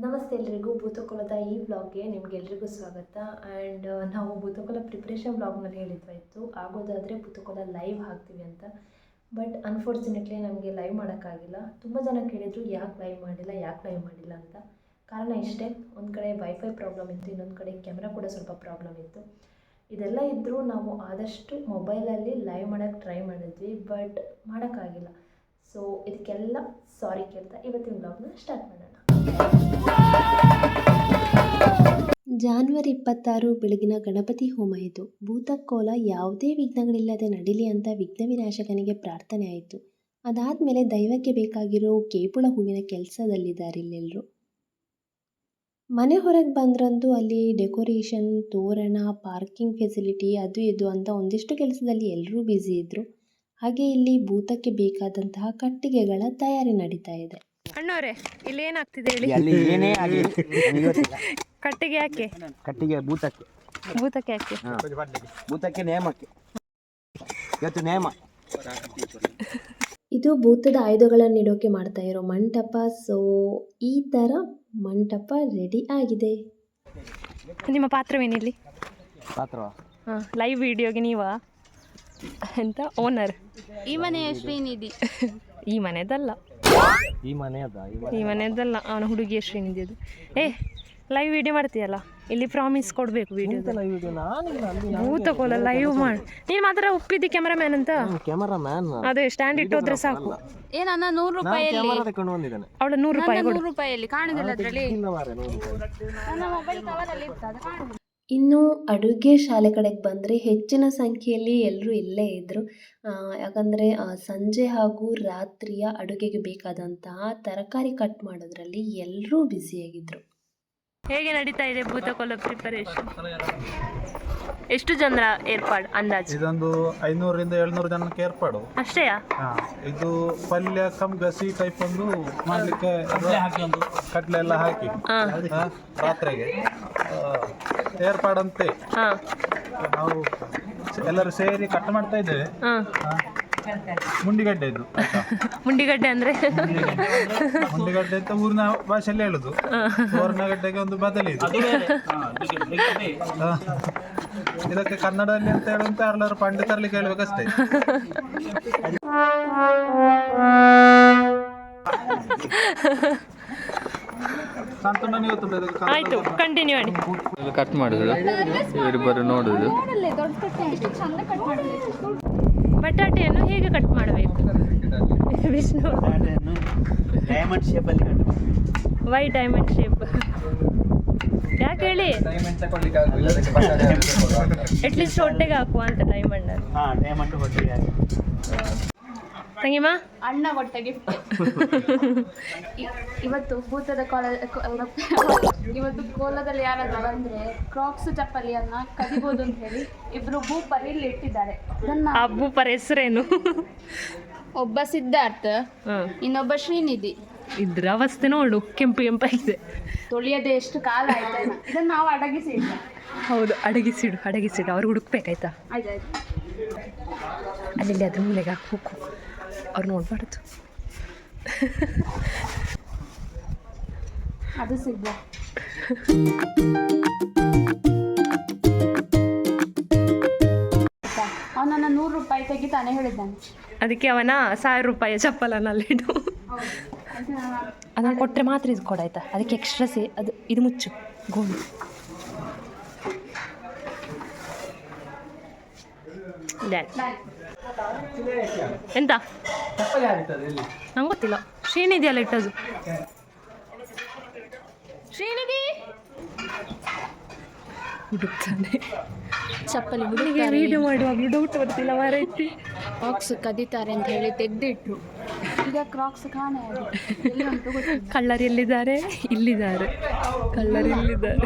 ನಮಸ್ತೆ ಎಲ್ರಿಗೂ ಭೂತಕೋಲದ ಈ ವ್ಲಾಗ್ಗೆ ನಿಮಗೆಲ್ರಿಗೂ ಸ್ವಾಗತ. ಆ್ಯಂಡ್ ನಾವು ಭೂತಕೋಲ ಪ್ರಿಪ್ರೇಷನ್ ವ್ಲಾಗ್ನಲ್ಲಿ ಹೇಳಿದ್ವಾಯಿತು ಆಗೋದಾದರೆ ಭೂತಕೋಲ ಲೈವ್ ಹಾಕ್ತೀವಿ ಅಂತ. ಬಟ್ ಅನ್ಫಾರ್ಚುನೇಟ್ಲಿ ನಮಗೆ ಲೈವ್ ಮಾಡೋಕ್ಕಾಗಿಲ್ಲ. ತುಂಬ ಜನ ಕೇಳಿದರು ಯಾಕೆ ಲೈವ್ ಮಾಡಿಲ್ಲ ಅಂತ. ಕಾರಣ ಇಷ್ಟೇ, ಒಂದು ಕಡೆ ವೈಫೈ ಪ್ರಾಬ್ಲಮ್ ಇತ್ತು, ಇನ್ನೊಂದು ಕಡೆ ಕ್ಯಾಮ್ರಾ ಕೂಡ ಸ್ವಲ್ಪ ಪ್ರಾಬ್ಲಮ್ ಇತ್ತು. ಇದೆಲ್ಲ ಇದ್ದರೂ ನಾವು ಆದಷ್ಟು ಮೊಬೈಲಲ್ಲಿ ಲೈವ್ ಮಾಡೋಕ್ಕೆ ಟ್ರೈ ಮಾಡಿದ್ವಿ, ಬಟ್ ಮಾಡೋಕ್ಕಾಗಿಲ್ಲ. ಸೊ ಇದಕ್ಕೆಲ್ಲ ಸಾರಿ ಕೇಳ್ತಾ ಇವತ್ತಿನ ವ್ಲಾಗ್ನ ಸ್ಟಾರ್ಟ್ ಮಾಡೋಣ. ಜಾನ್ವರಿ 26 ಬೆಳಗಿನ ಗಣಪತಿ ಹೋಮ ಇದು. ಭೂತಕೋಲ ಯಾವುದೇ ವಿಘ್ನಗಳಿಲ್ಲದೆ ನಡೀಲಿ ಅಂತ ವಿಘ್ನ ವಿನಾಶಕನಿಗೆ ಪ್ರಾರ್ಥನೆ ಆಯಿತು. ಅದಾದಮೇಲೆ ದೈವಕ್ಕೆ ಬೇಕಾಗಿರೋ ಕೇಪುಳ ಹೂವಿನ ಕೆಲಸದಲ್ಲಿದ್ದಾರೆ ಇಲ್ಲೆಲ್ಲರೂ. ಮನೆ ಹೊರಗೆ ಬಂದ್ರಂತೂ ಅಲ್ಲಿ ಡೆಕೋರೇಷನ್, ತೋರಣ, ಪಾರ್ಕಿಂಗ್ ಫೆಸಿಲಿಟಿ ಅದು ಇದು ಅಂತ ಒಂದಿಷ್ಟು ಕೆಲಸದಲ್ಲಿ ಎಲ್ಲರೂ ಬ್ಯುಸಿ ಇದ್ದರು. ಹಾಗೆ ಇಲ್ಲಿ ಭೂತಕ್ಕೆ ಬೇಕಾದಂತಹ ಕಟ್ಟಿಗೆಗಳ ತಯಾರಿ ನಡೀತಾ ಇದೆ. ಅಣ್ಣವ್ರೆ ಇಲ್ಲಿ ಏನಾಗ್ತಿದೆ ಹೇಳಿ? ಏನೇ ಆಗಲಿ ಕಟ್ಟಿಗೆ ಯಾಕೆ? ಕಟ್ಟಿಗೆ ಭೂತಕ್ಕೆ ಯಾಕೆ? ಭೂತಕ್ಕೆ ನೇಮಕ್ಕೆ ಇವತ್ತು ನೇಮ. ಇದು ಭೂತದ ಆಯುಧಗಳನ್ನು ಇಡೋಕೆ ಮಾಡ್ತಾ ಇರೋ ಮಂಟಪ. ಸೊ ಈ ಥರ ಮಂಟಪ ರೆಡಿ ಆಗಿದೆ. ನಿಮ್ಮ ಪಾತ್ರವೇನಿಲ್ಲಿ? ಪಾತ್ರ ಲೈವ್ ವಿಡಿಯೋಗೆ ನೀವಾ ಅಂತ ಓನರ್? ಈ ಮನೆಯ ಶ್ರೀನಿಧಿ. ಈ ಮನೆದಲ್ಲ, ಅವನ ಹುಡುಗಿಯ ಶ್ರೀನಿಧಿ ಅದು. ಲೈವ್ ವಿಡಿಯೋ ಮಾಡ್ತೀಯಲ್ಲ, ಇಲ್ಲಿ ಪ್ರಾಮಿಸ್ ಕೊಡಬೇಕು ವಿಡಿಯೋ. ಭೂತಕೋಲ ಲೈವ್ ಮಾಡಿ ನೀನು ಮಾತ್ರ ಒಪ್ಪಿದ್ದಿ ಕ್ಯಾಮರಾಮ್ಯಾನ್ ಅಂತ. ಅದೇ ಸ್ಟ್ಯಾಂಡ್ ಇಟ್ಟೋದ್ರೆ ಸಾಕು. ಏನನ್ನ 100 ರೂಪಾಯಿಯಲ್ಲಿ ಅವಳ 100 ರೂಪಾಯಿ 100 ರೂಪಾಯಿಯಲ್ಲಿ ಕಾಣುದಿಲ್ಲ ಅದರಲ್ಲಿ. ನನ್ನ ಮೊಬೈಲ್ ಕವರಲ್ಲಿ ಇರ್ತದೆ, ಕಾಣುದಿಲ್ಲ. ಇನ್ನು ಅಡುಗೆ ಶಾಲೆ ಕಡೆಗೆ ಬಂದರೆ ಹೆಚ್ಚಿನ ಸಂಖ್ಯೆಯಲ್ಲಿ ಎಲ್ಲರೂ ಇಲ್ಲೇ ಇದ್ದರು. ಯಾಕಂದರೆ ಸಂಜೆ ಹಾಗೂ ರಾತ್ರಿಯ ಅಡುಗೆಗೆ ಬೇಕಾದಂತಹ ತರಕಾರಿ ಕಟ್ ಮಾಡೋದ್ರಲ್ಲಿ ಎಲ್ಲರೂ ಬ್ಯುಸಿಯಾಗಿದ್ದರು. ಹೇಗೆ ನಡೀತಾ ಇದೆ ಭೂತಕೋಲ ಪ್ರಿಪರೇಷನ್? ಎಷ್ಟು ಜನರ ಏರ್ಪಾಡು ಅಂದಾಜು? ಇದೊಂದು 500ರಿಂದ 700 ಜನಕ್ಕೆ ಏರ್ಪಾಡು ಅಷ್ಟೇಯಾ? ಇದು ಪಲ್ಯ ಗಸಿ ಟೈಪ್ ಒಂದು ಮಾಡ್ಲಿಕ್ಕೆ ಕಟ್ಲೆ ಎಲ್ಲ ಹಾಕಿ ರಾತ್ರಿಗೆ ಏರ್ಪಾಡಂತೆ ನಾವು ಎಲ್ಲರೂ ಸೇರಿ ಕಟ್ ಮಾಡ್ತಾ ಇದ್ದೇವೆ. ಮುಂಡಿಗಡ್ಡೆ ಇದು. ಮುಂಡಿಗಡ್ಡೆ ಅಂದ್ರೆ ಮುಂಡಿಗಡ್ಡೆ ಅಂತ ಊರಿನ ಭಾಷೆಯಲ್ಲಿ ಹೇಳುದು. ಊರ್ನಗಡ್ಡೆಗೆ ಒಂದು ಬದಲಿ ಇದು. ಇದಕ್ಕೆ ಕನ್ನಡದಲ್ಲಿ ಅಂತ ಹೇಳುವಂತ ಎಲ್ಲರೂ ಪಂಡಿತರಲ್ಲಿ ಕೇಳಬೇಕಷ್ಟೇ. ಆಯ್ತು, ಕಂಟಿನ್ಯೂ ಮಾಡಿ. ಕಟ್ ಮಾಡುದು, ಇವರಿಬ್ಬರು ನೋಡುದು. ಬಟಾಟೆಯನ್ನು ಹೇಗೆ ಕಟ್ ಮಾಡಬೇಕು? ವಿಷ್ಣು ಡೈಮಂಡ್ ಶೇಪಲ್ಲಿ ವೈ ಡೈಮಂಡ್ ಶೇಪ್ ಯಾಕೆ ಹೇಳಿ? ಅಟ್ಲೀಸ್ಟ್ ಹೊಟ್ಟೆಗೆ ಹಾಕುವ ಅಂತ ಡೈಮಂಡ್ ಅಲ್ಲಿ. ಡೈಮಂಡ್ ಹೊಟ್ಟೆಗೆ ಹಾಕಿ. ತಂಗಿಮ್ಮ, ಅಣ್ಣ ಕೊಟ್ಟ ಗಿಫ್ಟ್. ಇವತ್ತು ಭೂತದ ಇವತ್ತು ಕೋಲದಲ್ಲಿ ಯಾರಾದ್ರೂ ಬಂದ್ರೆ ಕ್ರಾಕ್ಸ್ ಚಪ್ಪಲಿಯನ್ನ ಕದಿಬಹುದು ಅಂತ ಹೇಳಿ ಇಬ್ರು ಭೂಪರ್ ಇಲ್ಲಿ ಇಟ್ಟಿದ್ದಾರೆ. ಆ ಭೂಪರ್ ಹೆಸರೇನು? ಒಬ್ಬ ಸಿದ್ಧಾರ್ಥ, ಇನ್ನೊಬ್ಬ ಶ್ರೀನಿಧಿ. ಇದ್ರ ಅವಸ್ಥೆ ನೋಡು, ಕೆಂಪು ಕೆಂಪಾಗಿದೆ. ತೊಳಿಯದೆ ಎಷ್ಟು ಕಾಲ ಆಯ್ತು. ಇದನ್ನ ನಾವು ಅಡಗಿಸಿ ಇಡ. ಹೌದು, ಅಡಗಿಸಿಡು ಅವ್ರು ಹುಡುಕ್ಬೇಕಾಯ್ತಾ? ಆಯ್ತಾಯ್ತು. ಅಲ್ಲಿ ಅದ್ರ ಮೂಲೆಗೆ ಹೋಗು, ಅವ್ರು ನೋಡ್ಬಾರ್ದು. ಅದು ಸಿದ್ಧ. ಅವನನ್ನ 100 ರೂಪಾಯಿ ತೆಗಿತಾನೆ ಹೇಳಿದ್ದಾನೆ. ಅದಕ್ಕೆ ಅವನ 1000 ರೂಪಾಯಿ ಚಪ್ಪಲನ್ನಲ್ಲಿಡು. ಅದನ್ನು ಕೊಟ್ಟರೆ ಮಾತ್ರ ಇದು ಕೊಡಾಯ್ತಾ? ಅದಕ್ಕೆ ಎಕ್ಸ್ಟ್ರಾ ಅದು ಇದು ಮುಚ್ಚು ಗೋಣು. ಎಂತ ನಂಗೆ ಗೊತ್ತಿಲ್ಲ. ಶ್ರೀನಿಧಿ ಅಲ್ಲ ಇಟ್ಟದು. ಶ್ರೀನಿಧಿ ಹುಡುಕ್ತಾನೆ ಚಪ್ಪಲಿ. ಹುಡುಗಿಗೆ ವಿಡಿಯೋ ಮಾಡುವಾಗಲೂ ಡೌಟ್ ಬರ್ತಿಲ್ಲ. ಮಾರೈತಿ ಕ್ರಾಕ್ಸ್ ಕದೀತಾರೆ ಅಂತ ಹೇಳಿ ತೆಗೆದಿಟ್ರು. ಈಗ ಕ್ರಾಕ್ಸ್ ಕಾಣೆ ಉಂಟು. ಕಳ್ಳರು ಎಲ್ಲಿದ್ದಾರೆ? ಇಲ್ಲಿದ್ದಾರೆ. ಕಳ್ಳರು ಇಲ್ಲಿದ್ದಾರೆ.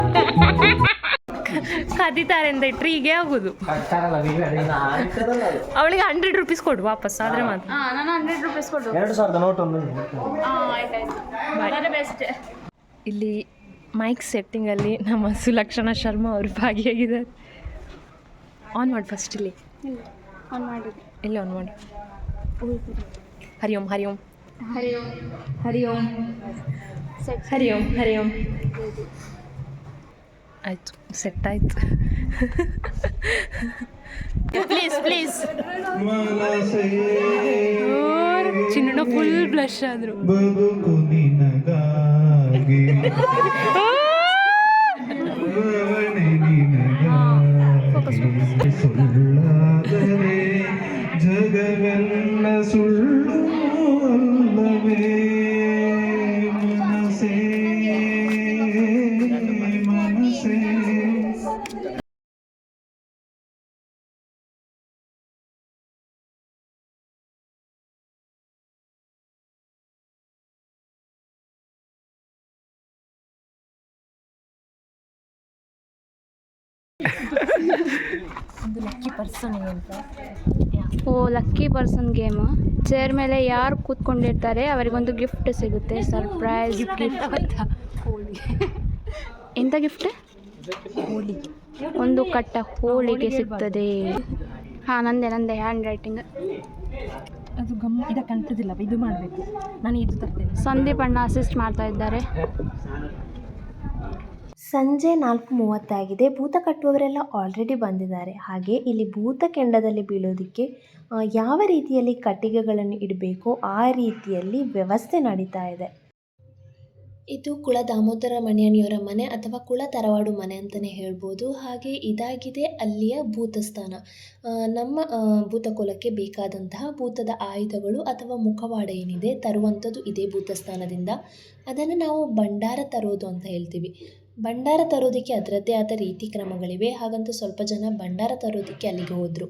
ಕದೀತಾರೆ ಅಂತ ಇಟ್ರೆ ಹೀಗೆ ಆಗುದು. ಅವಳಿಗೆ 100 ರೂಪೀಸ್ ಕೊಡು ವಾಪಸ್ ಆದ್ರೆ ಮಾತ್ರ. ನಾನು 100 ರೂಪೀಸ್ ಕೊಡು. 2000 ನೋಟ್ ಒಂದು. ಆಯ್ತಾಯ್ತು, ಬೆಸ್ಟ್. ಇಲ್ಲಿ ಮೈಕ್ ಸೆಟ್ಟಿಂಗಲ್ಲಿ ನಮ್ಮ ಸುಲಕ್ಷಣಾ ಶರ್ಮಾ ಅವರು ಭಾಗಿಯಾಗಿದ್ದಾರೆ. ಆನ್ ಮಾಡಿ ಫಸ್ಟ್. ಇಲ್ಲಿ ಆನ್ ಮಾಡಿ. ಇಲ್ಲಿ ಆನ್ ಮಾಡಿ. ಹರಿ ಓಂ ಹರಿ ಓಂ. ಹರಿ ಓಂ. ಹರಿ ಓಂ ಸೆಟ್. ಹರಿ ಓಂ ಹರಿ ಓಂ. ಆಯಿತು, ಸೆಟ್ ಆಯಿತು. Please please. ಚಿನ್ನ ಫುಲ್ ಬ್ಲಶ್ ಆದರು. ಬದುಕು ನಿನಗಾಗಿ ಸುಳ್ಳಾದರೆ ಜಗವೆಲ್ಲ ಸುಳ್ಳು ಅಲ್ಲವೇ ಮನಸೇ ಮನಸೇ. ಒಂದು ಲಕ್ಕಿ ಪರ್ಸನ್ ಅಂತ. ಓ, ಲಕ್ಕಿ ಪರ್ಸನ್ ಗೇಮ್. ಚೇರ್ ಮೇಲೆ ಯಾರು ಕೂತ್ಕೊಂಡಿರ್ತಾರೆ ಅವರಿಗೊಂದು ಗಿಫ್ಟ್ ಸಿಗುತ್ತೆ, ಸರ್ಪ್ರೈಸ್ ಗಿಫ್ಟ್. ಎಂಥ ಗಿಫ್ಟ್? ಹೋಳಿಗೆ. ಒಂದು ಕಟ್ಟ ಹೋಳಿಗೆ ಸಿಗ್ತದೆ. ಹಾಂ, ನಂದೆ ಹ್ಯಾಂಡ್ ರೈಟಿಂಗ್. ಅದು ಇದಕ್ಕೆ ಅಂಟದಿಲ್ಲ, ಇದು ಮಾಡಬೇಕು. ನಾನು ಇದು ತರ್ತೇನೆ. ಸಂದೀಪ್ ಅಣ್ಣ ಅಸಿಸ್ಟ್ ಮಾಡ್ತಾ ಇದ್ದಾರೆ. ಸಂಜೆ 4:30 ಆಗಿದೆ. ಭೂತ ಕಟ್ಟುವವರೆಲ್ಲ ಆಲ್ರೆಡಿ ಬಂದಿದ್ದಾರೆ. ಹಾಗೆ ಇಲ್ಲಿ ಭೂತ ಕೆಂಡದಲ್ಲಿ ಬೀಳೋದಕ್ಕೆ ಯಾವ ರೀತಿಯಲ್ಲಿ ಕಟ್ಟಿಗೆಗಳನ್ನು ಇಡಬೇಕೋ ಆ ರೀತಿಯಲ್ಲಿ ವ್ಯವಸ್ಥೆ ನಡೀತಾ ಇದೆ. ಇದು ಕುಳ ದಾಮೋದರ ಮಣಿಯಣಿಯವರ ಮನೆ ಅಥವಾ ಕುಳ ತರವಾಡು ಮನೆ ಅಂತಲೇ ಹೇಳ್ಬೋದು. ಹಾಗೆ ಇದಾಗಿದೆ ಅಲ್ಲಿಯ ಭೂತಸ್ಥಾನ. ನಮ್ಮ ಭೂತಕೋಲಕ್ಕೆ ಬೇಕಾದಂತಹ ಭೂತದ ಆಯುಧಗಳು ಅಥವಾ ಮುಖವಾಡ ಏನಿದೆ ತರುವಂಥದ್ದು ಇದೇ ಭೂತಸ್ಥಾನದಿಂದ. ಅದನ್ನು ನಾವು ಭಂಡಾರ ತರೋದು ಅಂತ ಹೇಳ್ತೀವಿ. ಭಂಡಾರ ತರೋದಕ್ಕೆ ಅದರದ್ದೇ ಆದ ರೀತಿ ಕ್ರಮಗಳಿವೆ. ಹಾಗಂತ ಸ್ವಲ್ಪ ಜನ ಭಂಡಾರ ತರೋದಕ್ಕೆ ಅಲ್ಲಿಗೆ ಹೋದರು.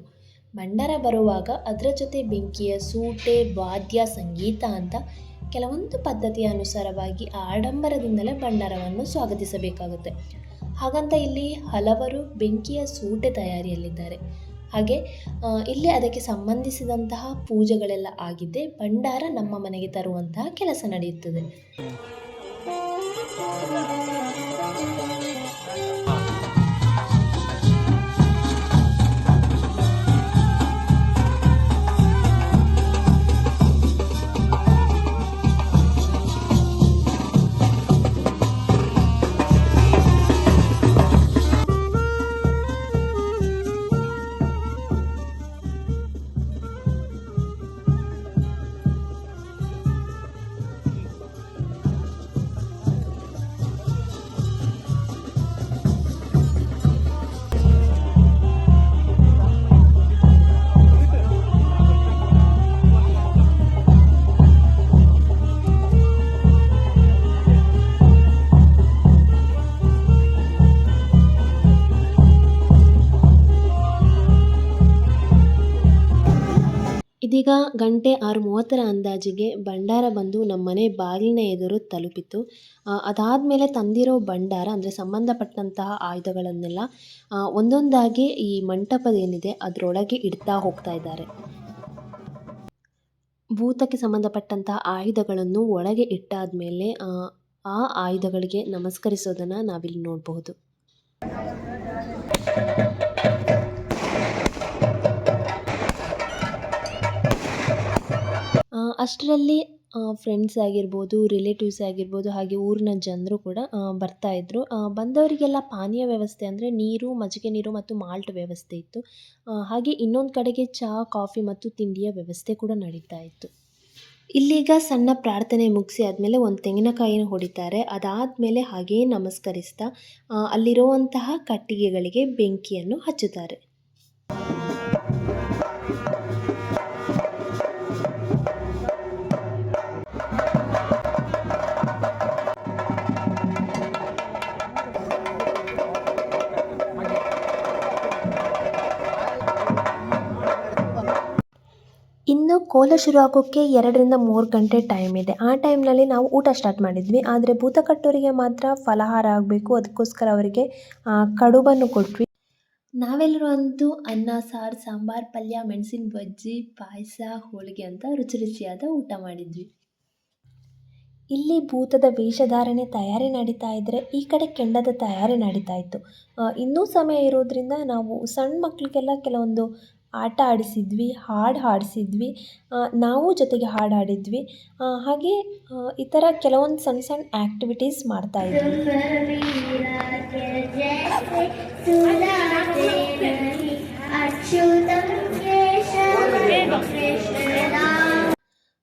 ಭಂಡಾರ ಬರುವಾಗ ಅದರ ಜೊತೆ ಬೆಂಕಿಯ ಸೂಟೆ, ವಾದ್ಯ, ಸಂಗೀತ ಅಂತ ಕೆಲವೊಂದು ಪದ್ಧತಿಯ ಅನುಸಾರವಾಗಿ ಆಡಂಬರದಿಂದಲೇ ಭಂಡಾರವನ್ನು ಸ್ವಾಗತಿಸಬೇಕಾಗುತ್ತೆ. ಹಾಗಂತ ಇಲ್ಲಿ ಹಲವರು ಬೆಂಕಿಯ ಸೂಟೆ ತಯಾರಿಯಲ್ಲಿದ್ದಾರೆ. ಹಾಗೆ ಇಲ್ಲಿ ಅದಕ್ಕೆ ಸಂಬಂಧಿಸಿದಂತಹ ಪೂಜೆಗಳೆಲ್ಲ ಆಗಿದ್ದೆ ಭಂಡಾರ ನಮ್ಮ ಮನೆಗೆ ತರುವಂತಹ ಕೆಲಸ ನಡೆಯುತ್ತದೆ. ಇದೀಗ ಗಂಟೆ 6:30 ಅಂದಾಜಿಗೆ ಭಂಡಾರ ಬಂದು ನಮ್ಮ ಮನೆ ಬಾಗಿಲಿನ ಎದುರು ತಲುಪಿತು. ಅದಾದಮೇಲೆ ತಂದಿರೋ ಭಂಡಾರ ಅಂದರೆ ಸಂಬಂಧಪಟ್ಟಂತಹ ಆಯುಧಗಳನ್ನೆಲ್ಲ ಒಂದೊಂದಾಗಿ ಈ ಮಂಟಪದೇನಿದೆ ಅದರೊಳಗೆ ಇಡ್ತಾ ಹೋಗ್ತಾ ಇದ್ದಾರೆ. ಭೂತಕ್ಕೆ ಸಂಬಂಧಪಟ್ಟಂತಹ ಆಯುಧಗಳನ್ನು ಒಳಗೆ ಇಟ್ಟಾದಮೇಲೆ ಆ ಆಯುಧಗಳಿಗೆ ನಮಸ್ಕರಿಸೋದನ್ನು ನಾವಿಲ್ಲಿ ನೋಡಬಹುದು. ಅಷ್ಟರಲ್ಲಿ ಫ್ರೆಂಡ್ಸ್ ಆಗಿರ್ಬೋದು, ರಿಲೇಟಿವ್ಸ್ ಆಗಿರ್ಬೋದು, ಹಾಗೆ ಊರಿನ ಜನರು ಕೂಡ ಬರ್ತಾಯಿದ್ರು. ಬಂದವರಿಗೆಲ್ಲ ಪಾನೀಯ ವ್ಯವಸ್ಥೆ ಅಂದರೆ ನೀರು, ಮಜ್ಜಿಗೆ ನೀರು ಮತ್ತು ಮಾಲ್ಟ್ ವ್ಯವಸ್ಥೆ ಇತ್ತು. ಹಾಗೆ ಇನ್ನೊಂದು ಕಡೆಗೆ ಚಹಾ, ಕಾಫಿ ಮತ್ತು ತಿಂಡಿಯ ವ್ಯವಸ್ಥೆ ಕೂಡ ನಡೀತಾ ಇತ್ತು. ಇಲ್ಲೀಗ ಸಣ್ಣ ಪ್ರಾರ್ಥನೆ ಮುಗಿಸಿ ಆದಮೇಲೆ ಒಂದು ತೆಂಗಿನಕಾಯಿನ ಹೊಡಿತಾರೆ. ಅದಾದಮೇಲೆ ಹಾಗೇ ನಮಸ್ಕರಿಸ್ತಾ ಅಲ್ಲಿರುವಂತಹ ಕಟ್ಟಿಗೆಗಳಿಗೆ ಬೆಂಕಿಯನ್ನು ಹಚ್ಚುತ್ತಾರೆ. ಇನ್ನು ಕೋಲ ಶುರು ಆಗೋಕ್ಕೆ 2ರಿಂದ 3 ಗಂಟೆ ಟೈಮ್ ಇದೆ. ಆ ಟೈಮ್ನಲ್ಲಿ ನಾವು ಊಟ ಸ್ಟಾರ್ಟ್ ಮಾಡಿದ್ವಿ. ಆದರೆ ಭೂತ ಕಟ್ಟೋರಿಗೆ ಮಾತ್ರ ಫಲಹಾರ ಆಗಬೇಕು, ಅದಕ್ಕೋಸ್ಕರ ಅವರಿಗೆ ಕಡುಬನ್ನು ಕೊಟ್ವಿ. ನಾವೆಲ್ಲರೂ ಅಂತೂ ಅನ್ನ, ಸಾರು, ಸಾಂಬಾರು, ಪಲ್ಯ, ಮೆಣಸಿನ ಬಜ್ಜಿ, ಪಾಯಸ, ಹೋಳಿಗೆ ಅಂತ ರುಚಿ ರುಚಿಯಾದ ಊಟ ಮಾಡಿದ್ವಿ. ಇಲ್ಲಿ ಭೂತದ ವೇಷಧಾರಣೆ ತಯಾರಿ ನಡೀತಾ ಇದ್ದರೆ ಈ ಕಡೆ ಕೆಂಡದ ತಯಾರಿ ನಡೀತಾ ಇತ್ತು. ಇನ್ನೂ ಸಮಯ ಇರೋದ್ರಿಂದ ನಾವು ಸಣ್ಣ ಮಕ್ಕಳಿಗೆಲ್ಲ ಕೆಲವೊಂದು ಆಟ ಆಡಿಸಿದ್ವಿ, ಹಾಡು ಹಾಡಿಸಿದ್ವಿ, ನಾವು ಜೊತೆಗೆ ಹಾಡು ಹಾಡಿದ್ವಿ. ಹಾಗೆ ಈ ಥರ ಕೆಲವೊಂದು ಸಣ್ಣ ಸಣ್ಣ ಆ್ಯಕ್ಟಿವಿಟೀಸ್ ಮಾಡ್ತಾಯಿದ್ವಿ.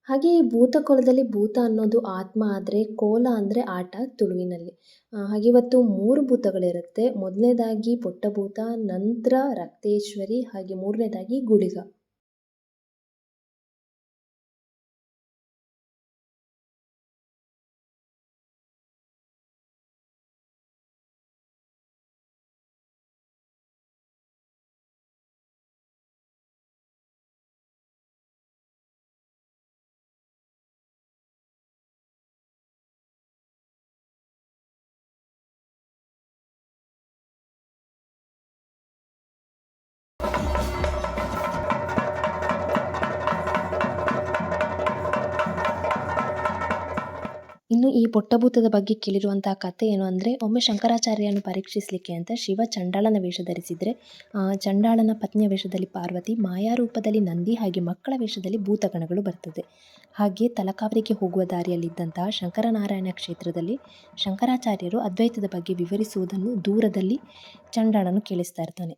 ಹಾಗೆ ಈ ಭೂತಕೋಲದಲ್ಲಿ ಭೂತ ಅನ್ನೋದು ಆತ್ಮ ಆದರೆ ಕೋಲ ಅಂದರೆ ಆಟ ತುಳುವಿನಲ್ಲಿ. ಹಾಗೆ ಇವತ್ತು 3 ಭೂತಗಳಿರುತ್ತೆ. ಮೊದಲನೇದಾಗಿ ಪುಟ್ಟಭೂತ, ನಂತರ ರಕ್ತೇಶ್ವರಿ, ಹಾಗೆ 3ನೇದಾಗಿ ಗುಳಿಗ. ಇನ್ನು ಈ ಪುಟ್ಟಭೂತದ ಬಗ್ಗೆ ಕೇಳಿರುವಂತಹ ಕಥೆ ಏನು ಅಂದರೆ, ಒಮ್ಮೆ ಶಂಕರಾಚಾರ್ಯರನ್ನು ಪರೀಕ್ಷಿಸಲಿಕ್ಕೆ ಅಂತ ಶಿವ ಚಂಡಾಳನ ವೇಷ ಧರಿಸಿದರೆ, ಚಂಡಾಳನ ಪತ್ನಿಯ ವೇಷದಲ್ಲಿ ಪಾರ್ವತಿ, ಮಾಯಾರೂಪದಲ್ಲಿ ನಂದಿ, ಹಾಗೆ ಮಕ್ಕಳ ವೇಷದಲ್ಲಿ ಭೂತಗಣಗಳು ಬರ್ತದೆ. ಹಾಗೆ ತಲಕಾವರಿಗೆ ಹೋಗುವ ದಾರಿಯಲ್ಲಿದ್ದಂತಹ ಶಂಕರನಾರಾಯಣ ಕ್ಷೇತ್ರದಲ್ಲಿ ಶಂಕರಾಚಾರ್ಯರು ಅದ್ವೈತದ ಬಗ್ಗೆ ವಿವರಿಸುವುದನ್ನು ದೂರದಲ್ಲಿ ಚಂಡಾಳನು ಕೇಳಿಸ್ತಾ ಇರ್ತಾನೆ.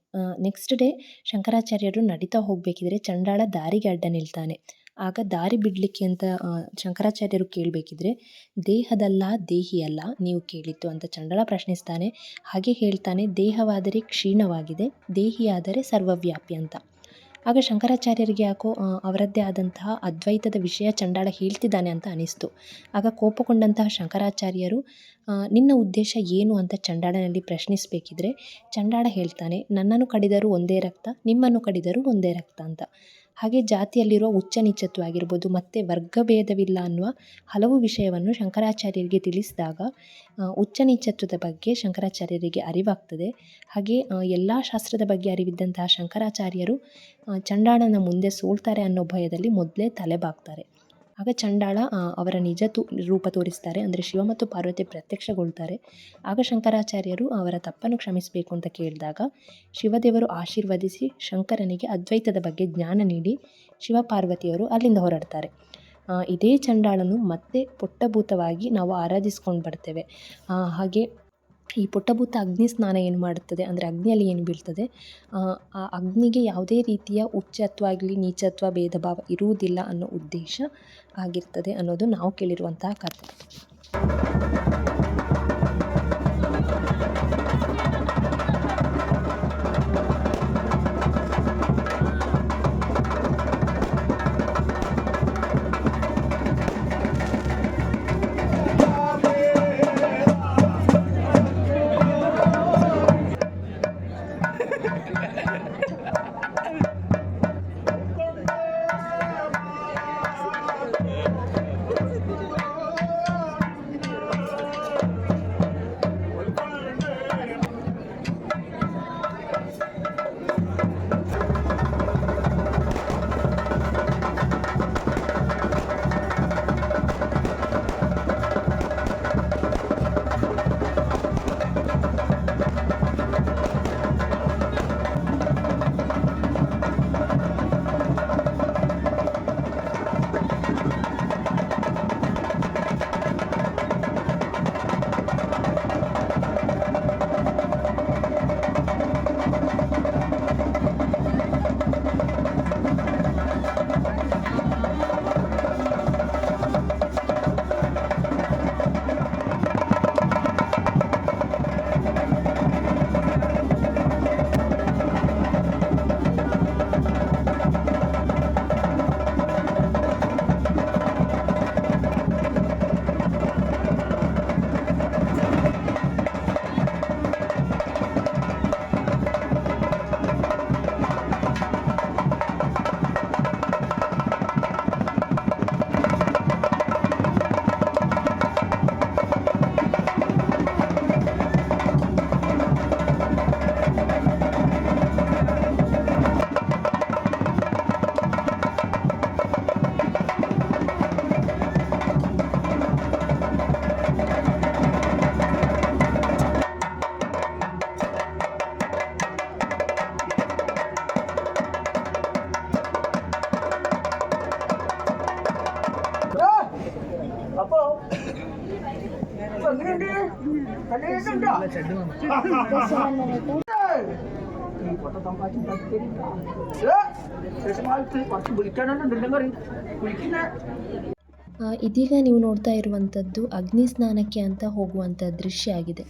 ನೆಕ್ಸ್ಟ್ ಡೇ ಶಂಕರಾಚಾರ್ಯರು ನಡೀತಾ ಹೋಗಬೇಕಿದ್ರೆ ಚಂಡಾಳ ದಾರಿಗೆ ಅಡ್ಡ ನಿಲ್ತಾನೆ. ಆಗ ದಾರಿ ಬಿಡಲಿಕ್ಕೆ ಅಂತ ಶಂಕರಾಚಾರ್ಯರು ಕೇಳಬೇಕಿದ್ರೆ, ದೇಹದಲ್ಲ ದೇಹಿಯಲ್ಲ ನೀವು ಕೇಳಿದ್ದು ಅಂತ ಚಂಡಾಳ ಪ್ರಶ್ನಿಸ್ತಾನೆ. ಹಾಗೆ ಹೇಳ್ತಾನೆ, ದೇಹವಾದರೆ ಕ್ಷೀಣವಾಗಿದೆ, ದೇಹಿಯಾದರೆ ಸರ್ವವ್ಯಾಪಿ ಅಂತ. ಆಗ ಶಂಕರಾಚಾರ್ಯರಿಗೆ ಯಾಕೋ ಅವರದ್ದೇ ಆದಂತಹ ಅದ್ವೈತದ ವಿಷಯ ಚಂಡಾಳ ಹೇಳ್ತಿದ್ದಾನೆ ಅಂತ ಅನಿಸ್ತು. ಆಗ ಕೋಪಗೊಂಡಂತಹ ಶಂಕರಾಚಾರ್ಯರು, ನಿನ್ನ ಉದ್ದೇಶ ಏನು ಅಂತ ಚಂಡಾಳನಲ್ಲಿ ಪ್ರಶ್ನಿಸಬೇಕಿದ್ರೆ ಚಂಡಾಳ ಹೇಳ್ತಾನೆ, ನನ್ನನ್ನು ಕಡಿದರೂ ಒಂದೇ ರಕ್ತ, ನಿಮ್ಮನ್ನು ಕಡಿದರೂ ಒಂದೇ ರಕ್ತ ಅಂತ. ಹಾಗೆ ಜಾತಿಯಲ್ಲಿರುವ ಉಚ್ಚ ನೀಚತ್ವ ಆಗಿರ್ಬೋದು ಮತ್ತು ವರ್ಗಭೇದವಿಲ್ಲ ಅನ್ನುವ ಹಲವು ವಿಷಯವನ್ನು ಶಂಕರಾಚಾರ್ಯರಿಗೆ ತಿಳಿಸಿದಾಗ ಉಚ್ಚ ನೀಚತ್ವದ ಬಗ್ಗೆ ಶಂಕರಾಚಾರ್ಯರಿಗೆ ಅರಿವಾಗ್ತದೆ. ಹಾಗೆ ಎಲ್ಲ ಶಾಸ್ತ್ರದ ಬಗ್ಗೆ ಅರಿವಿದ್ದಂತಹ ಶಂಕರಾಚಾರ್ಯರು ಚಂಡಾಳನ ಮುಂದೆ ಸೋಲ್ತಾರೆ ಅನ್ನೋ ಭಯದಲ್ಲಿ ಮೊದಲೇ ತಲೆಬಾಗ್ತಾರೆ. ಆಗ ಚಂಡಾಳ ಅವರ ನಿಜ ರೂಪ ತೋರಿಸ್ತಾರೆ, ಅಂದರೆ ಶಿವ ಮತ್ತು ಪಾರ್ವತಿ ಪ್ರತ್ಯಕ್ಷಗೊಳ್ತಾರೆ. ಆಗ ಶಂಕರಾಚಾರ್ಯರು ಅವರ ತಪ್ಪನ್ನು ಕ್ಷಮಿಸಬೇಕು ಅಂತ ಕೇಳಿದಾಗ ಶಿವದೇವರು ಆಶೀರ್ವದಿಸಿ ಶಂಕರನಿಗೆ ಅದ್ವೈತದ ಬಗ್ಗೆ ಜ್ಞಾನ ನೀಡಿ ಶಿವಪಾರ್ವತಿಯವರು ಅಲ್ಲಿಂದ ಹೊರಡ್ತಾರೆ. ಇದೇ ಚಂಡಾಳನು ಮತ್ತೆ ಪುಟ್ಟಭೂತವಾಗಿ ನಾವು ಆರಾಧಿಸ್ಕೊಂಡು ಬರ್ತೇವೆ. ಹಾಗೆ ಈ ಪುಟ್ಟಭೂತ ಅಗ್ನಿ ಸ್ನಾನ ಏನು ಮಾಡುತ್ತದೆ ಅಂದರೆ ಅಗ್ನಿಯಲ್ಲಿ ಏನು ಬೀಳ್ತದೆ, ಆ ಅಗ್ನಿಗೆ ಯಾವುದೇ ರೀತಿಯ ಉಚ್ಚತ್ವ ಆಗಲಿ ನೀಚತ್ವ ಭೇದ ಭಾವ ಇರುವುದಿಲ್ಲ ಅನ್ನೋ ಉದ್ದೇಶ ಆಗಿರ್ತದೆ ಅನ್ನೋದು ನಾವು ಕೇಳಿರುವಂತಹ ಕಥೆ. ಇದೀಗ ನೀವು ನೋಡ್ತಾ ಇರುವಂಥದ್ದು ಅಗ್ನಿ ಸ್ನಾನಕ್ಕೆ ಅಂತ ಹೋಗುವಂಥ ದೃಶ್ಯ ಆಗಿದೆ.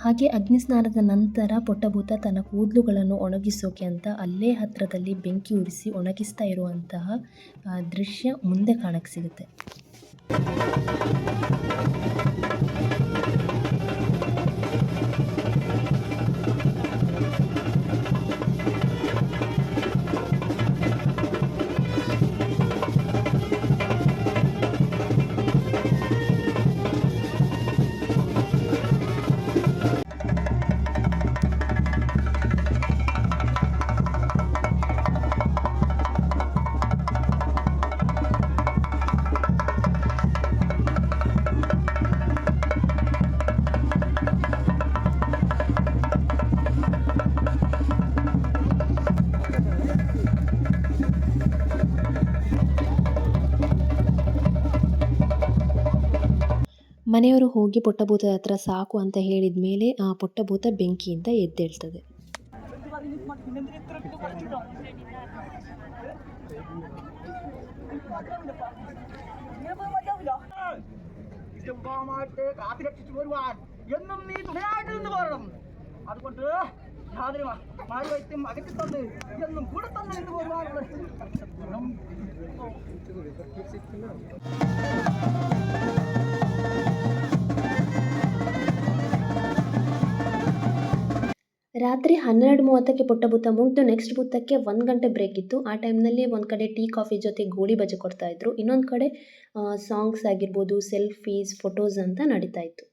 ಹಾಗೆ ಅಗ್ನಿಸ್ನಾನದ ನಂತರ ಪುಟ್ಟಭೂತ ತನ್ನ ಕೂದಲುಗಳನ್ನು ಒಣಗಿಸೋಕೆ ಅಂತ ಅಲ್ಲೇ ಹತ್ತಿರದಲ್ಲಿ ಬೆಂಕಿ ಉರಿಸಿ ಒಣಗಿಸ್ತಾ ಇರುವಂತಹ ದೃಶ್ಯ ಮುಂದೆ ಕಾಣಕ್ಕೆ ಸಿಗುತ್ತೆ. ಮನೆಯವರು ಹೋಗಿ ಪುಟ್ಟಭೂತದ ಹತ್ರ ಸಾಕು ಅಂತ ಹೇಳಿದ ಮೇಲೆ ಆ ಪುಟ್ಟಭೂತ ಬೆಂಕಿಯಿಂದ ಎದ್ದೇಳ್ತದೆ. അതുകൊണ്ട് യാതൊരു മാറി വൈദ്യം അകറ്റി തന്ന് എന്നും കൂടെ തന്നെ ഇത് വരുവാനുള്ള ರಾತ್ರಿ 12:30ಕ್ಕೆ ಪುಟ್ಟಭೂತ ಮುಗಿದು ನೆಕ್ಸ್ಟ್ ಭೂತಕ್ಕೆ 1 ಗಂಟೆ ಬ್ರೇಕ್ ಇತ್ತು. ಆ ಟೈಮ್ನಲ್ಲಿ ಒಂದು ಕಡೆ ಟೀ ಕಾಫಿ ಜೊತೆ ಗೋಳಿ ಬಜೆ ಕೊಡ್ತಾಯಿದ್ರು, ಇನ್ನೊಂದು ಕಡೆ ಸಾಂಗ್ಸ್ ಆಗಿರ್ಬೋದು, ಸೆಲ್ಫೀಸ್, ಫೋಟೋಸ್ ಅಂತ ನಡೀತಾ ಇತ್ತು.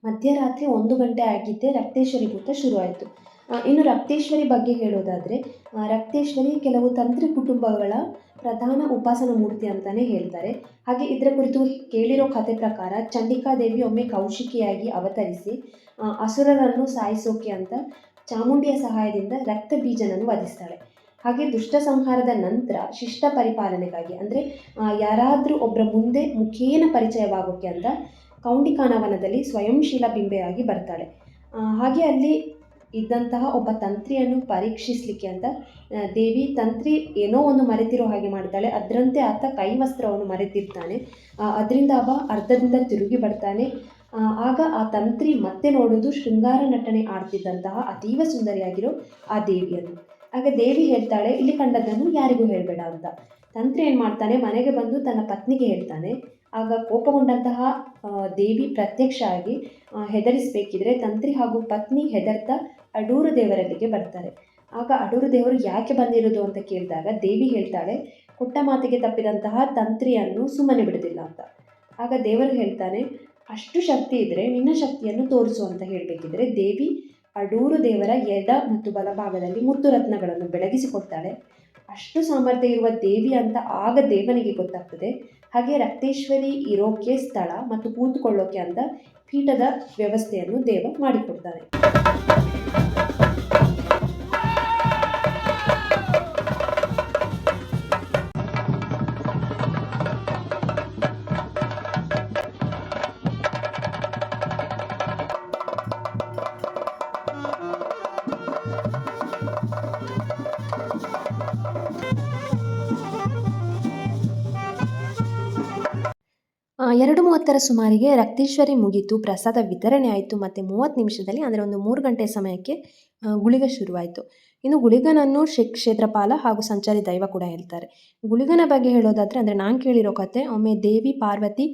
ಮಧ್ಯರಾತ್ರಿ 1 ಗಂಟೆ ಆಗಿದ್ದೆ ರಕ್ತೇಶ್ವರಿ ಭೂತ ಶುರುವಾಯಿತು. ಇನ್ನು ರಕ್ತೇಶ್ವರಿ ಬಗ್ಗೆ ಹೇಳೋದಾದರೆ, ರಕ್ತೇಶ್ವರಿ ಕೆಲವು ತಂತ್ರಿ ಕುಟುಂಬಗಳ ಪ್ರಧಾನ ಉಪಾಸನ ಮೂರ್ತಿ ಅಂತಲೇ ಹೇಳ್ತಾರೆ. ಹಾಗೆ ಇದರ ಕುರಿತು ಕೇಳಿರೋ ಕಥೆ ಪ್ರಕಾರ ಚಂಡಿಕಾದೇವಿ ಒಮ್ಮೆ ಕೌಶಿಕಿಯಾಗಿ ಅವತರಿಸಿ ಅಸುರರನ್ನು ಸಾಯಿಸೋಕೆ ಅಂತ ಚಾಮುಂಡಿಯ ಸಹಾಯದಿಂದ ರಕ್ತ ಬೀಜನನ್ನು ವಧಿಸ್ತಾಳೆ. ಹಾಗೆ ದುಷ್ಟ ಸಂಹಾರದ ನಂತರ ಶಿಷ್ಟ ಪರಿಪಾಲನೆಗಾಗಿ, ಅಂದರೆ ಯಾರಾದರೂ ಒಬ್ಬರ ಮುಂದೆ ಮುಖೇನ ಪರಿಚಯವಾಗೋಕ್ಕೆ ಅಂತ ಕೌಂಡಿಕಾನವನದಲ್ಲಿ ಸ್ವಯಂಶೀಲ ಬಿಂಬೆಯಾಗಿ ಬರ್ತಾಳೆ. ಹಾಗೆ ಅಲ್ಲಿ ಇದ್ದಂತಹ ಒಬ್ಬ ತಂತ್ರಿಯನ್ನು ಪರೀಕ್ಷಿಸಲಿಕ್ಕೆ ಅಂತ ದೇವಿ ತಂತ್ರಿ ಏನೋ ಒಂದು ಮರೆತಿರೋ ಹಾಗೆ ಮಾಡ್ತಾಳೆ. ಅದರಂತೆ ಆತ ಕೈವಸ್ತ್ರವನ್ನು ಮರೆತಿರ್ತಾನೆ. ಅದರಿಂದ ಅವ ಅರ್ಧದಿಂದ ತಿರುಗಿ ಬರ್ತಾನೆ. ಆಗ ಆ ತಂತ್ರಿ ಮತ್ತೆ ನೋಡೋದು ಶೃಂಗಾರ ನಟನೆ ಆಡ್ತಿದ್ದಂತಹ ಅತೀವ ಸುಂದರಿಯಾಗಿರೋ ಆ ದೇವಿಯನ್ನು. ಆಗ ದೇವಿ ಹೇಳ್ತಾಳೆ, ಇಲ್ಲಿ ಕಂಡದ್ದನ್ನು ಯಾರಿಗೂ ಹೇಳಬೇಡ ಅಂತ. ತಂತ್ರಿ ಏನು ಮಾಡ್ತಾನೆ, ಮನೆಗೆ ಬಂದು ತನ್ನ ಪತ್ನಿಗೆ ಹೇಳ್ತಾನೆ. ಆಗ ಕೋಪಗೊಂಡಂತಹ ದೇವಿ ಪ್ರತ್ಯಕ್ಷ ಆಗಿ ಹೆದರಿಸಬೇಕಿದ್ರೆ ತಂತ್ರಿ ಹಾಗೂ ಪತ್ನಿ ಹೆದರ್ತಾ ಅಡೂರು ದೇವರಲ್ಲಿಗೆ ಬರ್ತಾರೆ. ಆಗ ಅಡೂರು ದೇವರು ಯಾಕೆ ಬಂದಿರೋದು ಅಂತ ಕೇಳಿದಾಗ ದೇವಿ ಹೇಳ್ತಾಳೆ, ಕೊಟ್ಟ ಮಾತಿಗೆ ತಪ್ಪಿದಂತಹ ತಂತ್ರಿಯನ್ನು ಸುಮ್ಮನೆ ಬಿಡೋದಿಲ್ಲ ಅಂತ. ಆಗ ದೇವರು ಹೇಳ್ತಾನೆ, ಅಷ್ಟು ಶಕ್ತಿ ಇದ್ದರೆ ನಿನ್ನ ಶಕ್ತಿಯನ್ನು ತೋರಿಸು ಅಂತ ಹೇಳಬೇಕಿದ್ರೆ ದೇವಿ ಅಡೂರು ದೇವರ ಎಡ ಮತ್ತು ಬಲಭಾಗದಲ್ಲಿ ಮುತ್ತು ರತ್ನಗಳನ್ನು ಬೆಳಗಿಸಿಕೊಡ್ತಾಳೆ. ಅಷ್ಟು ಸಾಮರ್ಥ್ಯ ಇರುವ ದೇವಿ ಅಂತ ಆಗ ದೇವನಿಗೆ ಗೊತ್ತಾಗ್ತದೆ. ಹಾಗೆ ರಕ್ತೇಶ್ವರಿ ಇರೋಕೆ ಸ್ಥಳ ಮತ್ತು ಕೂತ್ಕೊಳ್ಳೋಕೆ ಅಂತ ಪೀಠದ ವ್ಯವಸ್ಥೆಯನ್ನು ದೇವ ಮಾಡಿಕೊಡ್ತಾನೆ. 2:30 ಸುಮಾರಿಗೆ ರಕ್ತೇಶ್ವರಿ ಮುಗೀತು, ಪ್ರಸಾದ ವಿತರಣೆ ಆಯಿತು ಮತ್ತು 30 ನಿಮಿಷದಲ್ಲಿ ಅಂದರೆ ಒಂದು 3 ಗಂಟೆ ಸಮಯಕ್ಕೆ ಗುಳಿಗ ಶುರುವಾಯಿತು. ಇನ್ನು ಗುಳಿಗನನ್ನು ಕ್ಷೇತ್ರಪಾಲ ಹಾಗೂ ಸಂಚಾರಿ ದೈವ ಕೂಡ ಹೇಳ್ತಾರೆ. ಗುಳಿಗನ ಬಗ್ಗೆ ಹೇಳೋದಾದರೆ ಅಂದರೆ ನಾನು ಕೇಳಿರೋ ಕತೆ, ಒಮ್ಮೆ ದೇವಿ ಪಾರ್ವತಿ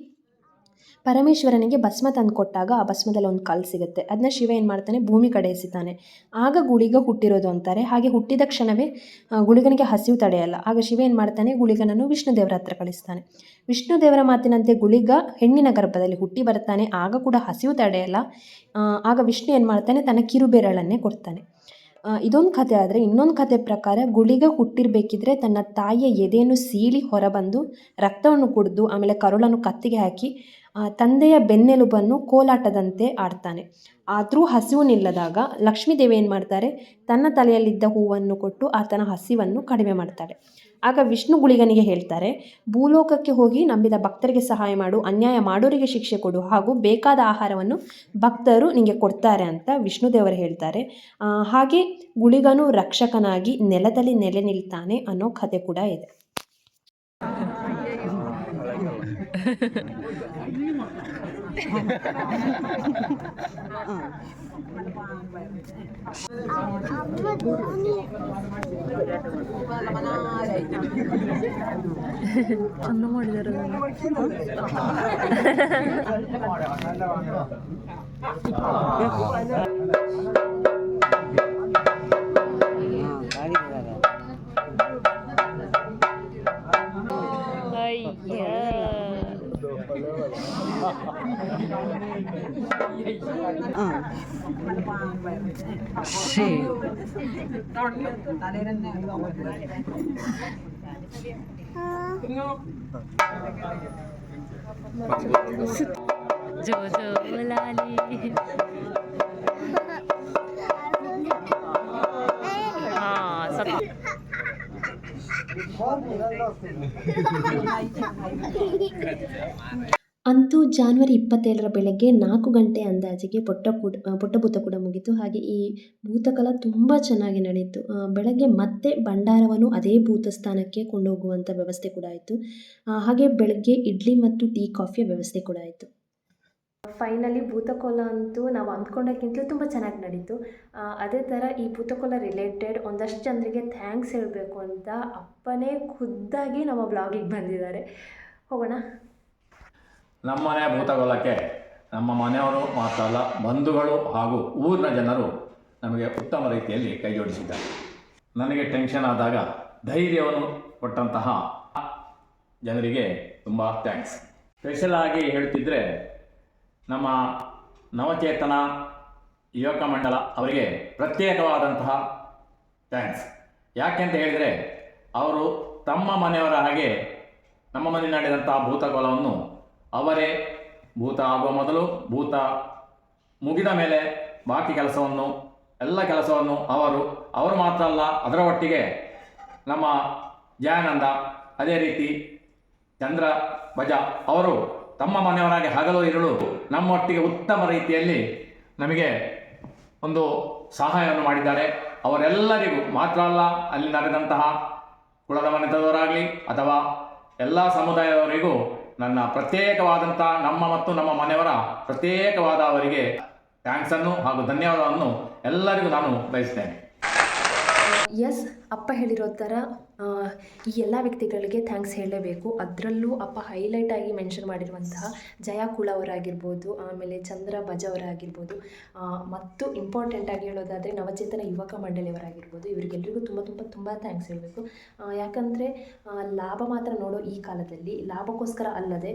ಪರಮೇಶ್ವರನಿಗೆ ಭಸ್ಮ ತಂದು ಕೊಟ್ಟಾಗ ಆ ಭಸ್ಮದಲ್ಲಿ ಒಂದು ಕಲ್ಲು ಸಿಗುತ್ತೆ. ಅದನ್ನ ಶಿವ ಏನು ಮಾಡ್ತಾನೆ, ಭೂಮಿ ಕಡೆ ಎಸಿತಾನೆ. ಆಗ ಗುಳಿಗ ಹುಟ್ಟಿರೋದು ಅಂತಾರೆ. ಹಾಗೆ ಹುಟ್ಟಿದ ಕ್ಷಣವೇ ಗುಳಿಗನಿಗೆ ಹಸಿವು ತಡೆಯಲ್ಲ. ಆಗ ಶಿವ ಏನು ಮಾಡ್ತಾನೆ, ಗುಳಿಗನನ್ನು ವಿಷ್ಣುದೇವರ ಹತ್ರ ಕಳಿಸ್ತಾನೆ. ವಿಷ್ಣುದೇವರ ಮಾತಿನಂತೆ ಗುಳಿಗ ಹೆಣ್ಣಿನ ಗರ್ಭದಲ್ಲಿ ಹುಟ್ಟಿ ಬರ್ತಾನೆ. ಆಗ ಕೂಡ ಹಸಿವು ತಡೆಯಲ್ಲ. ಆಗ ವಿಷ್ಣು ಏನು ಮಾಡ್ತಾನೆ, ತನ್ನ ಕಿರುಬೆರಳನ್ನೇ ಕೊಡ್ತಾನೆ. ಇದೊಂದು ಕತೆ. ಆದರೆ ಇನ್ನೊಂದು ಕತೆ ಪ್ರಕಾರ ಗುಳಿಗ ಹುಟ್ಟಿರಬೇಕಿದ್ರೆ ತನ್ನ ತಾಯಿಯ ಎದೆಯನ್ನು ಸೀಳಿ ಹೊರಬಂದು ರಕ್ತವನ್ನು ಕುಡಿದು ಆಮೇಲೆ ಕರುಳನ್ನು ಕತ್ತಿಗೆ ಹಾಕಿ ತಂದೆಯ ಬೆನ್ನೆಲುಬನ್ನು ಕೋಲಾಟದಂತೆ ಆಡ್ತಾನೆ. ಆದರೂ ಹಸಿವು ನಿಲ್ಲದಾಗ ಲಕ್ಷ್ಮೀದೇವಿ ಏನು ಮಾಡ್ತಾರೆ, ತನ್ನ ತಲೆಯಲ್ಲಿದ್ದ ಹೂವನ್ನು ಕೊಟ್ಟು ಆತನ ಹಸಿವನ್ನು ಕಡಿಮೆ ಮಾಡ್ತಾಳೆ. ಆಗ ವಿಷ್ಣು ಗುಳಿಗನಿಗೆ ಹೇಳ್ತಾರೆ, ಭೂಲೋಕಕ್ಕೆ ಹೋಗಿ ನಂಬಿದ ಭಕ್ತರಿಗೆ ಸಹಾಯ ಮಾಡು, ಅನ್ಯಾಯ ಮಾಡೋರಿಗೆ ಶಿಕ್ಷೆ ಕೊಡು, ಹಾಗೂ ಬೇಕಾದ ಆಹಾರವನ್ನು ಭಕ್ತರು ನಿಮಗೆ ಕೊಡ್ತಾರೆ ಅಂತ ವಿಷ್ಣುದೇವರು ಹೇಳ್ತಾರೆ. ಹಾಗೆ ಗುಳಿಗನು ರಕ್ಷಕನಾಗಿ ನೆಲದಲ್ಲಿ ನೆಲೆ ನಿಲ್ತಾನೆ ಅನ್ನೋ ಕಥೆ ಕೂಡ ಇದೆ. ಚಂದ ಮಾಡಿದ್ದಾರೆ. ಜೋ ಜೋ ಲಾಲಿ. ಅಂತೂ ಜನವರಿ 27 ಬೆಳಗ್ಗೆ 4 ಗಂಟೆ ಅಂದಾಜಿಗೆ ಪುಟ್ಟಭೂತ ಕೂಡ ಮುಗೀತು. ಹಾಗೆ ಈ ಭೂತಕಲ ತುಂಬ ಚೆನ್ನಾಗಿ ನಡೀತು. ಬೆಳಗ್ಗೆ ಮತ್ತೆ ಭಂಡಾರವನ್ನು ಅದೇ ಭೂತ ಸ್ಥಾನಕ್ಕೆ ಕೊಂಡೋಗುವಂಥ ವ್ಯವಸ್ಥೆ ಕೂಡ ಆಯಿತು. ಹಾಗೆ ಬೆಳಗ್ಗೆ ಇಡ್ಲಿ ಮತ್ತು ಟೀ ಕಾಫಿಯ ವ್ಯವಸ್ಥೆ ಕೂಡ ಆಯಿತು. ಫೈನಲಿ ಭೂತಕೋಲ ಅಂತೂ ನಾವು ಅಂದ್ಕೊಂಡಕ್ಕಿಂತಲೂ ತುಂಬ ಚೆನ್ನಾಗಿ ನಡೀತು. ಅದೇ ಥರ ಈ ಭೂತಕೋಲ ರಿಲೇಟೆಡ್ ಒಂದಷ್ಟು ಜನರಿಗೆ ಥ್ಯಾಂಕ್ಸ್ ಹೇಳಬೇಕು ಅಂತ ಅಪ್ಪನೇ ಖುದ್ದಾಗಿ ನಮ್ಮ ಬ್ಲಾಗಿಗೆ ಬಂದಿದ್ದಾರೆ. ಹೋಗೋಣ. ನಮ್ಮನೆ ಭೂತಕೋಲಕ್ಕೆ ನಮ್ಮ ಮನೆಯವರು ಮಾತ್ರ ಅಲ್ಲ, ಬಂಧುಗಳು ಹಾಗೂ ಊರಿನ ಜನರು ನಮಗೆ ಉತ್ತಮ ರೀತಿಯಲ್ಲಿ ಕೈ ಜೋಡಿಸಿದ್ದಾರೆ. ನನಗೆ ಟೆನ್ಷನ್ ಆದಾಗ ಧೈರ್ಯವನ್ನು ಕೊಟ್ಟಂತಹ ಜನರಿಗೆ ತುಂಬ ಥ್ಯಾಂಕ್ಸ್. ಸ್ಪೆಷಲ್ ಆಗಿ ಹೇಳ್ತಿದ್ರೆ ನಮ್ಮ ನವಚೇತನ ಯುವಕ ಮಂಡಲ ಅವರಿಗೆ ಪ್ರತ್ಯೇಕವಾದಂತಹ ಥ್ಯಾಂಕ್ಸ್. ಯಾಕೆಂತ ಹೇಳಿದರೆ ಅವರು ತಮ್ಮ ಮನೆಯವರ ಹಾಗೆ ನಮ್ಮ ಮನೆ ನಡೆದಂತಹ ಭೂತಕೋಲವನ್ನು ಅವರೇ ಭೂತ ಆಗುವ ಮೊದಲು, ಭೂತ ಮುಗಿದ ಮೇಲೆ ಬಾಕಿ ಎಲ್ಲ ಕೆಲಸವನ್ನು ಅವರು ಮಾತ್ರ ಅಲ್ಲ, ಅದರ ಒಟ್ಟಿಗೆ ನಮ್ಮ ಜಯಾನಂದ, ಅದೇ ರೀತಿ ಚಂದ್ರ ಭಜ ಅವರು ತಮ್ಮ ಮನೆಯವರಾಗಿ ಹಗಲು ಇರಲು ನಮ್ಮೊಟ್ಟಿಗೆ ಉತ್ತಮ ರೀತಿಯಲ್ಲಿ ನಮಗೆ ಒಂದು ಸಹಾಯವನ್ನು ಮಾಡಿದ್ದಾರೆ. ಅವರೆಲ್ಲರಿಗೂ ಮಾತ್ರ ಅಲ್ಲ, ಅಲ್ಲಿ ನಡೆದಂತಹ ಕುಳದ ಮನೆತದವರಾಗಲಿ ಅಥವಾ ಎಲ್ಲ ಸಮುದಾಯದವರಿಗೂ ನನ್ನ ಪ್ರತ್ಯೇಕವಾದಂಥ ನಮ್ಮ ಮನೆಯವರ ಪ್ರತ್ಯೇಕವಾದ ಅವರಿಗೆ ಥ್ಯಾಂಕ್ಸನ್ನು ಹಾಗೂ ಧನ್ಯವಾದವನ್ನು ಎಲ್ಲರಿಗೂ ನಾನು ಬಯಸ್ತೇನೆ. ಎಸ್, ಅಪ್ಪ ಹೇಳಿರೋ ಥರ ಈ ಎಲ್ಲ ವ್ಯಕ್ತಿಗಳಿಗೆ ಥ್ಯಾಂಕ್ಸ್ ಹೇಳಲೇಬೇಕು. ಅದರಲ್ಲೂ ಅಪ್ಪ ಹೈಲೈಟಾಗಿ ಮೆನ್ಷನ್ ಮಾಡಿರುವಂತಹ ಜಯಾ ಕುಳ ಅವರಾಗಿರ್ಬೋದು, ಆಮೇಲೆ ಚಂದ್ರ ಭಜ ಅವರಾಗಿರ್ಬೋದು, ಮತ್ತು ಇಂಪಾರ್ಟೆಂಟಾಗಿ ಹೇಳೋದಾದರೆ ನವಚೇತನ ಯುವಕ ಮಂಡಳಿಯವರಾಗಿರ್ಬೋದು, ಇವರಿಗೆಲ್ಲರಿಗೂ ತುಂಬ ಥ್ಯಾಂಕ್ಸ್ ಹೇಳಬೇಕು. ಯಾಕಂದರೆ ಲಾಭ ಮಾತ್ರ ನೋಡೋ ಈ ಕಾಲದಲ್ಲಿ ಲಾಭಕ್ಕೋಸ್ಕರ ಅಲ್ಲದೆ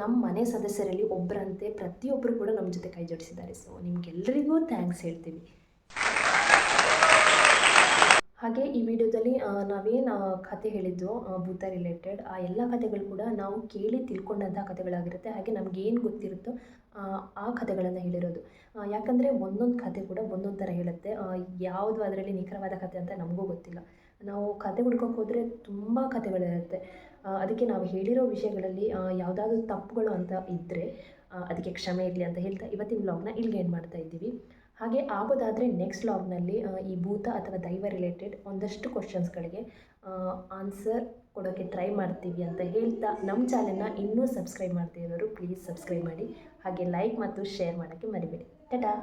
ನಮ್ಮ ಮನೆ ಸದಸ್ಯರಲ್ಲಿ ಒಬ್ಬರಂತೆ ಪ್ರತಿಯೊಬ್ಬರು ಕೂಡ ನಮ್ಮ ಜೊತೆ ಕೈ ಜೋಡಿಸಿದ್ದಾರೆ. ಸೊ ನಿಮಗೆಲ್ಲರಿಗೂ ಥ್ಯಾಂಕ್ಸ್ ಹೇಳ್ತೀವಿ. ಹಾಗೆ ಈ ವಿಡಿಯೋದಲ್ಲಿ ನಾವೇನು ಕತೆ ಹೇಳಿದ್ವೋ ಭೂತ ರಿಲೇಟೆಡ್, ಆ ಎಲ್ಲ ಕಥೆಗಳು ಕೂಡ ನಾವು ಕೇಳಿ ತಿಳ್ಕೊಂಡಂಥ ಕಥೆಗಳಾಗಿರುತ್ತೆ. ಹಾಗೆ ನಮಗೇನು ಗೊತ್ತಿರುತ್ತೋ ಆ ಕಥೆಗಳನ್ನು ಹೇಳಿರೋದು. ಯಾಕಂದರೆ ಒಂದೊಂದು ಕಥೆ ಕೂಡ ಒಂದೊಂದು ಥರ ಹೇಳುತ್ತೆ. ಯಾವುದು ಅದರಲ್ಲಿ ನಿಖರವಾದ ಕಥೆ ಅಂತ ನಮಗೂ ಗೊತ್ತಿಲ್ಲ. ನಾವು ಕತೆ ಹುಡ್ಕೋಕೆ ಹೋದರೆ ತುಂಬ ಕಥೆಗಳಿರುತ್ತೆ. ಅದಕ್ಕೆ ನಾವು ಹೇಳಿರೋ ವಿಷಯಗಳಲ್ಲಿ ಯಾವುದಾದ್ರೂ ತಪ್ಪುಗಳು ಅಂತ ಇದ್ದರೆ ಅದಕ್ಕೆ ಕ್ಷಮೆ ಇರಲಿ ಅಂತ ಹೇಳ್ತಾ ಇವತ್ತಿನ ವ್ಲಾಗ್ನ ಇಲ್ಲಿಗೆ ಎಂಡ್ ಮಾಡ್ತಾ ಇದ್ದೀವಿ. ಹಾಗೆ ಆಗೋದಾದರೆ ನೆಕ್ಸ್ಟ್ ವ್ಲಾಗ್ನಲ್ಲಿ ಈ ಭೂತ ಅಥವಾ ದೈವ ರಿಲೇಟೆಡ್ ಒಂದಷ್ಟು ಕ್ವಶನ್ಸ್ಗಳಿಗೆ ಆನ್ಸರ್ ಕೊಡೋಕ್ಕೆ ಟ್ರೈ ಮಾಡ್ತೀವಿ ಅಂತ ಹೇಳ್ತಾ ನಮ್ಮ ಚಾನೆಲ್ನ ಇನ್ನೂ ಸಬ್ಸ್ಕ್ರೈಬ್ ಮಾಡ್ತಿರೋರು ಪ್ಲೀಸ್ ಸಬ್ಸ್ಕ್ರೈಬ್ ಮಾಡಿ, ಹಾಗೆ ಲೈಕ್ ಮತ್ತು ಶೇರ್ ಮಾಡೋಕ್ಕೆ ಮರಿಬೇಡಿ. ಟಾಟಾ.